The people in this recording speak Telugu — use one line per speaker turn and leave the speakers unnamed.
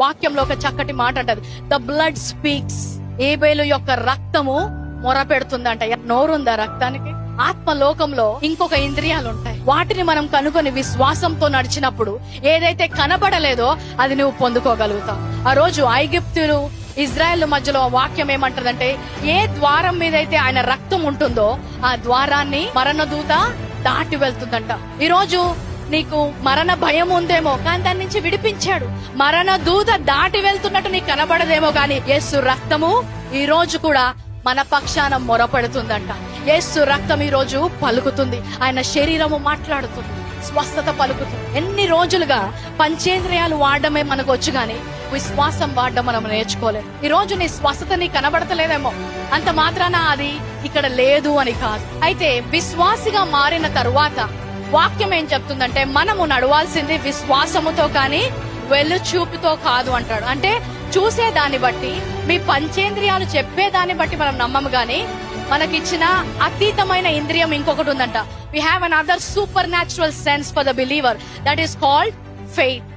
వాక్యంలో ఒక చక్కటి మాట అంటది, ద బ్లడ్ స్పీక్స్. ఏబేలు యొక్క రక్తము మొర పెడుతుందంట. నోరుందా రక్తానికి? ఆత్మలోకంలో ఇంకొక ఇంద్రియాలు ఉంటాయి. వాటిని మనం కనుగొని విశ్వాసంతో నడిచినప్పుడు ఏదైతే కనబడలేదో అది నువ్వు పొందుకోగలుగుతావు. ఆ రోజు ఐగుప్తులు ఇజ్రాయెల్ మధ్యలో వాక్యం ఏమంటదంటే, ఏ ద్వారం మీద అయితే ఆయన రక్తం ఉంటుందో ఆ ద్వారాన్ని మరణ దూత దాటి వెళ్తుందంట. ఈ రోజు నీకు మరణ భయం ఉందేమో, కానీ దాని నుంచి విడిపించాడు. మరణ దూత దాటి వెళ్తున్నట్టు నీకు కనబడదేమో, కానీ యేసు రక్తము ఈ రోజు కూడా మన పక్షాన మొరపెడుతుందంట. యేసు రక్తం ఈ రోజు పలుకుతుంది. ఆయన శరీరము మాట్లాడుతుంది, స్వస్థత పలుకుతుంది. ఎన్ని రోజులుగా పంచేంద్రియాలు వాడడమే మనకు వచ్చు, గాని విశ్వాసం వాడడం మనం నేర్చుకోలేదు. ఈ రోజు నీ స్వస్థత నీ కనబడతలేదేమో, అంత మాత్రాన అది ఇక్కడ లేదు అని కాదు. అయితే విశ్వాసిగా మారిన తరువాత వాక్యం ఏం చెప్తుందంటే, మనము నడవాల్సింది విశ్వాసముతో కానీ వెలుచూపుతో కాదు అంటాడు. అంటే చూసేదాన్ని బట్టి, మీ పంచేంద్రియాలు చెప్పేదాన్ని బట్టి మనం నమ్మము, గాని మనకిచ్చిన అతీతమైన ఇంద్రియం ఇంకొకటి ఉందంట. We have another supernatural sense for the believer, that is called faith.